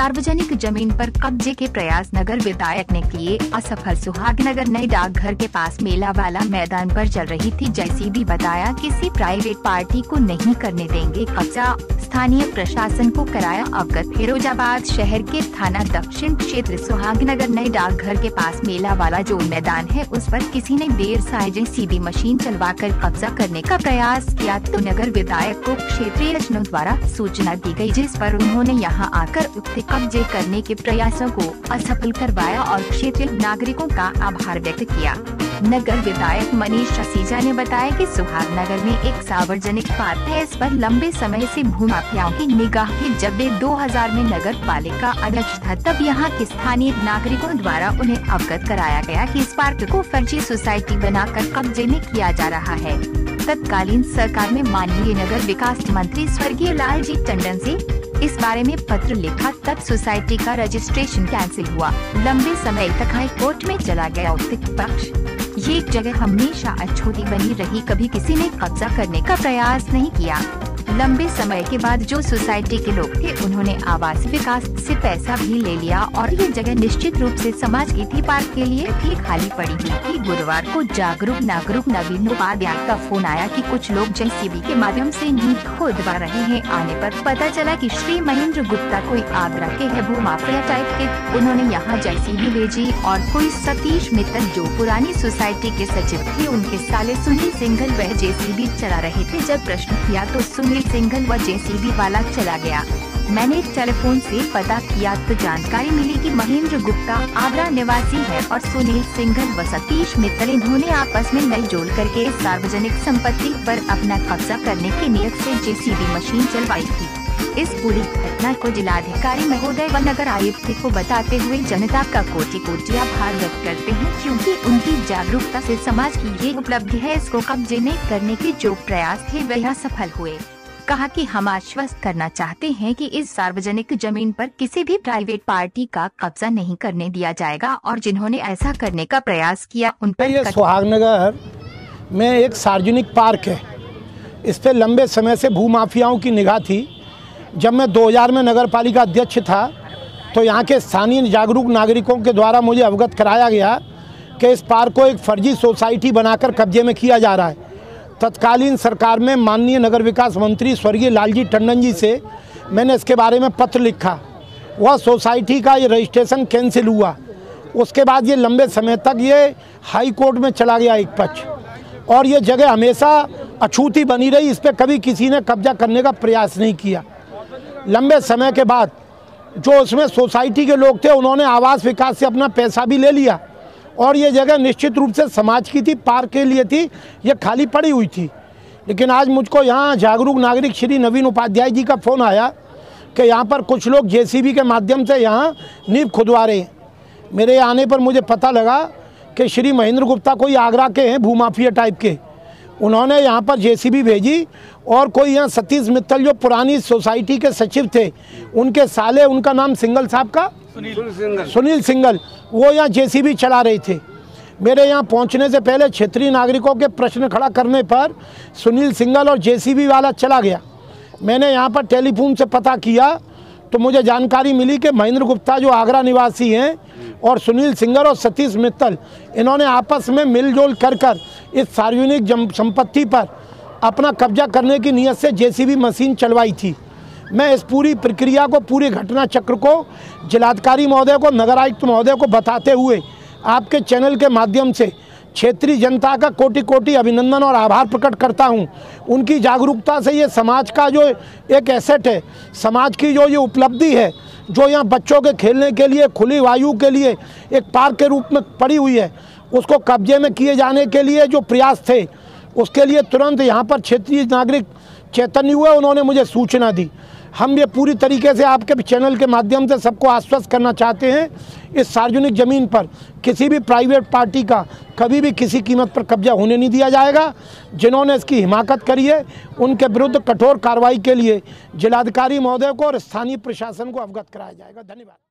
सार्वजनिक जमीन पर कब्जे के प्रयास नगर विधायक ने किए असफल। सुहागनगर नए डाकघर के पास मेला वाला मैदान पर चल रही थी जेसीबी। बताया किसी प्राइवेट पार्टी को नहीं करने देंगे कब्जा, स्थानीय प्रशासन को कराया अवगत। फिरोजाबाद शहर के थाना दक्षिण क्षेत्र सुहागनगर नए डाकघर के पास मेला वाला जो मैदान है उस पर किसी ने देर से जेसीबी मशीन चलवाकर कब्जा करने का प्रयास किया तो नगर विधायक को क्षेत्रीय जनों द्वारा सूचना दी गई, जिस पर उन्होंने यहां आकर उक्त कब्जे करने के प्रयासों को असफल करवाया और क्षेत्रीय नागरिकों का आभार व्यक्त किया। नगर विधायक मनीष असीजा ने बताया कि सुहागनगर में एक सार्वजनिक पार्क है। इस पर लंबे समय से भूमाफियाओं की निगाह थी। जब वे 2000 में नगर पालिका अध्यक्ष था तब यहाँ के स्थानीय नागरिकों द्वारा उन्हें अवगत कराया गया कि इस पार्क को फर्जी सोसाइटी बनाकर कब्जे में किया जा रहा है। तत्कालीन सरकार में माननीय नगर विकास मंत्री स्वर्गीय लालजी टंडन से इस बारे में पत्र लिखा, तब सोसाइटी का रजिस्ट्रेशन कैंसिल हुआ। लंबे समय तक हाई कोर्ट में चला गया उक्त पक्ष। ये जगह हमेशा अछूती बनी रही, कभी किसी ने कब्जा करने का प्रयास नहीं किया। लंबे समय के बाद जो सोसाइटी के लोग थे उन्होंने आवास विकास से पैसा भी ले लिया और ये जगह निश्चित रूप से समाज की थी, पार्क के लिए भी खाली पड़ी हुई थी। गुरुवार को जागरूक नागरिक नवीन उपाध्याय का फोन आया कि कुछ लोग जेसीबी के माध्यम से नींव खोदवा रहे हैं। आने पर पता चला कि श्री महेंद्र गुप्ता कोई आगरा के है, भूमाफिया टाइप के। उन्होंने यहाँ जेसीबी भेजी और कोई सतीश मित्तल जो पुरानी सोसाइटी के सचिव थे उनके साले सुनील सिंघल वह जेसीबी चला रहे थे। जब प्रश्न किया तो सुनील सिंघल व जेसीबी वाला चला गया। मैंने टेलीफोन से पता किया तो जानकारी मिली कि महेंद्र गुप्ता आगरा निवासी है और सुनील सिंघल व सतीश मित्तल इन्होंने आपस में नल जोड़ करके इस सार्वजनिक संपत्ति पर अपना कब्जा करने की नियत से जेसीबी मशीन चलवाई थी। इस पूरी घटना को जिलाधिकारी महोदय व नगर आयुक्त को बताते हुए जनता का कोटि आभार व्यक्त करते हैं, क्योंकि उनकी जागरूकता से समाज की ये उपलब्धि है। इसको कब्जे में करने के जो प्रयास थे वह सफल हुए। कहा कि हम आश्वस्त करना चाहते हैं कि इस सार्वजनिक जमीन पर किसी भी प्राइवेट पार्टी का कब्जा नहीं करने दिया जाएगा और जिन्होंने ऐसा करने का प्रयास किया उन पर ये सुहागनगर में एक सार्वजनिक पार्क है। इस पे लंबे समय से भूमाफियाओं की निगाह थी। जब मैं 2000 में नगर पालिका अध्यक्ष था तो यहाँ के स्थानीय जागरूक नागरिकों के द्वारा मुझे अवगत कराया गया कि इस पार्क को एक फर्जी सोसाइटी बनाकर कब्जे में किया जा रहा है। तत्कालीन सरकार में माननीय नगर विकास मंत्री स्वर्गीय लालजी टंडन जी से मैंने इसके बारे में पत्र लिखा। वह सोसाइटी का ये रजिस्ट्रेशन कैंसिल हुआ। उसके बाद ये लंबे समय तक ये हाई कोर्ट में चला गया एक पक्ष, और ये जगह हमेशा अछूती बनी रही। इस पर कभी किसी ने कब्जा करने का प्रयास नहीं किया। लंबे समय के बाद जो उसमें सोसाइटी के लोग थे उन्होंने आवास विकास से अपना पैसा भी ले लिया और ये जगह निश्चित रूप से समाज की थी, पार्क के लिए थी, ये खाली पड़ी हुई थी। लेकिन आज मुझको यहाँ जागरूक नागरिक श्री नवीन उपाध्याय जी का फ़ोन आया कि यहाँ पर कुछ लोग जेसीबी के माध्यम से यहाँ नींव खुदवा रहे हैं। मेरे आने पर मुझे पता लगा कि श्री महेंद्र गुप्ता कोई आगरा के हैं, भूमाफिया टाइप के। उन्होंने यहाँ पर जेसीबी भेजी और कोई यहाँ सतीश मित्तल जो पुरानी सोसाइटी के सचिव थे उनके साले, उनका नाम सिंघल साहब का सुनील सिंघल, वो यहाँ जेसीबी चला रहे थे। मेरे यहाँ पहुँचने से पहले क्षेत्रीय नागरिकों के प्रश्न खड़ा करने पर सुनील सिंघल और जेसीबी वाला चला गया। मैंने यहाँ पर टेलीफोन से पता किया तो मुझे जानकारी मिली कि महेंद्र गुप्ता जो आगरा निवासी हैं और सुनील सिंघल और सतीश मित्तल इन्होंने आपस में मिलजुल कर इस सार्वजनिक संपत्ति पर अपना कब्जा करने की नीयत से जेसीबी मशीन चलवाई थी। मैं इस पूरी प्रक्रिया को, पूरे घटना चक्र को जिलाधिकारी महोदय को, नगर आयुक्त महोदय को बताते हुए आपके चैनल के माध्यम से क्षेत्रीय जनता का कोटि अभिनंदन और आभार प्रकट करता हूं। उनकी जागरूकता से ये समाज का जो एक एसेट है, समाज की जो ये उपलब्धि है, जो यहाँ बच्चों के खेलने के लिए, खुली वायु के लिए एक पार्क के रूप में पड़ी हुई है, उसको कब्जे में किए जाने के लिए जो प्रयास थे उसके लिए तुरंत यहाँ पर क्षेत्रीय नागरिक चैतन्य हुए, उन्होंने मुझे सूचना दी। हम ये पूरी तरीके से आपके चैनल के माध्यम से सबको आश्वस्त करना चाहते हैं, इस सार्वजनिक ज़मीन पर किसी भी प्राइवेट पार्टी का कभी भी किसी कीमत पर कब्जा होने नहीं दिया जाएगा। जिन्होंने इसकी हिमाकत करी है उनके विरुद्ध कठोर कार्रवाई के लिए जिलाधिकारी महोदय को और स्थानीय प्रशासन को अवगत कराया जाएगा। धन्यवाद।